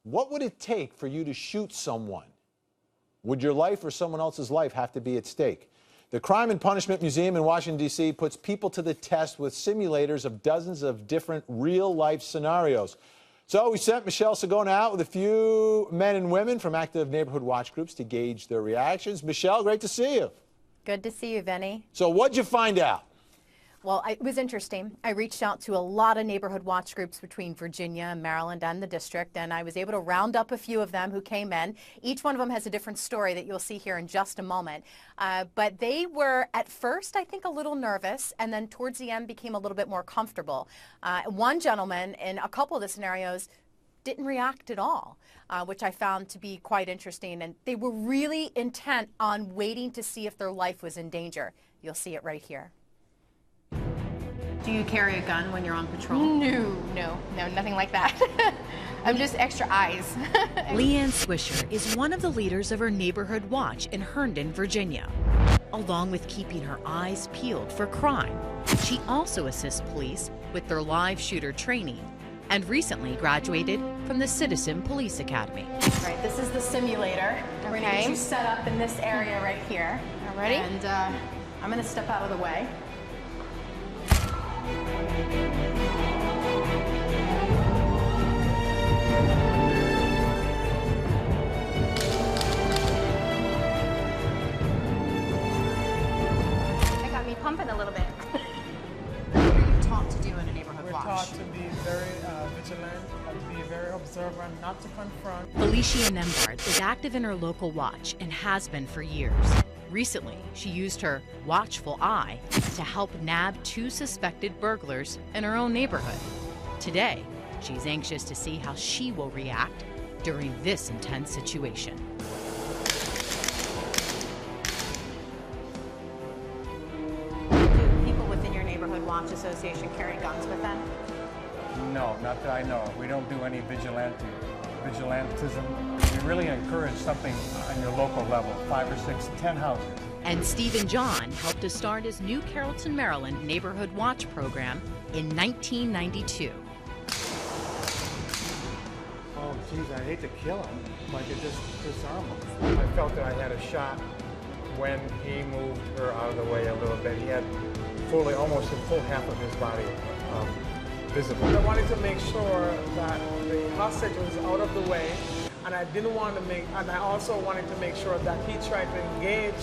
What would it take for you to shoot someone? Would your life or someone else's life have to be at stake? The Crime and Punishment Museum in Washington, D.C. puts people to the test with simulators of dozens of different real-life scenarios. So we sent Michelle Sagona out with a few men and women from active neighborhood watch groups to gauge their reactions. Michelle, great to see you. Good to see you, Vinny. So what'd you find out? Well, it was interesting. I reached out to a lot of neighborhood watch groups between Virginia, Maryland, and the district, and I was able to round up a few of them who came in. Each one of them has a different story that you'll see here in just a moment. But they were, at first, I think, a little nervous, and then towards the end became a little bit more comfortable. One gentleman, in a couple of the scenarios, didn't react at all, which I found to be quite interesting. And they were really intent on waiting to see if their life was in danger. You'll see it right here. Do you carry a gun when you're on patrol? No, nothing like that. I'm just extra eyes. Leanne Swisher is one of the leaders of her neighborhood watch in Herndon, Virginia. Along with keeping her eyes peeled for crime, she also assists police with their live shooter training and recently graduated from the Citizen Police Academy. Right, this is the simulator. We're going to get you set up in this area right here. All ready? And I'm going to step out of the way. That got me pumping a little bit. What are you taught to do in a neighborhood We're watch? taught to be very vigilant, to be very observant, not to confront. Felicia Nembard is active in her local watch and has been for years. Recently, she used her watchful eye to help nab 2 suspected burglars in her own neighborhood. Today, she's anxious to see how she will react during this intense situation. Do people within your neighborhood watch association carry guns with them? No, not that I know of. We don't do any vigilantism. We really encourage something on your local level, 5 or 6, 10 houses. And Stephen John helped to start his new Carrollton, Maryland neighborhood watch program in 1992. Oh, geez, I hate to kill him, but I could just disarm him. I felt that I had a shot when he moved her out of the way a little bit. He had almost a full half of his body visible. I wanted to make sure that the hostage was out of the way, and I also wanted to make sure that he tried to engage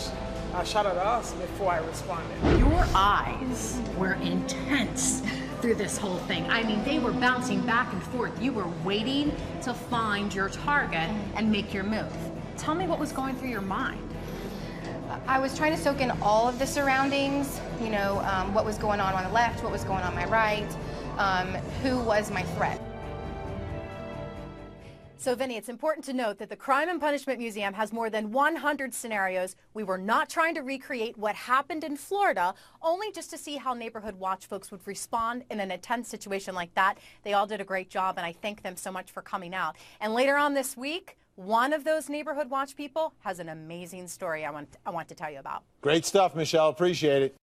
a shot at us before I responded. Your eyes were intense through this whole thing. I mean, they were bouncing back and forth. You were waiting to find your target and make your move. Tell me what was going through your mind. I was trying to soak in all of the surroundings, you know, what was going on the left, what was going on my right, who was my threat. So, Vinny, it's important to note that the Crime and Punishment Museum has more than 100 scenarios. We were not trying to recreate what happened in Florida, only just to see how neighborhood watch folks would respond in an intense situation like that. They all did a great job, and I thank them so much for coming out. And later on this week, one of those neighborhood watch people has an amazing story I want to tell you about. Great stuff, Michelle. Appreciate it.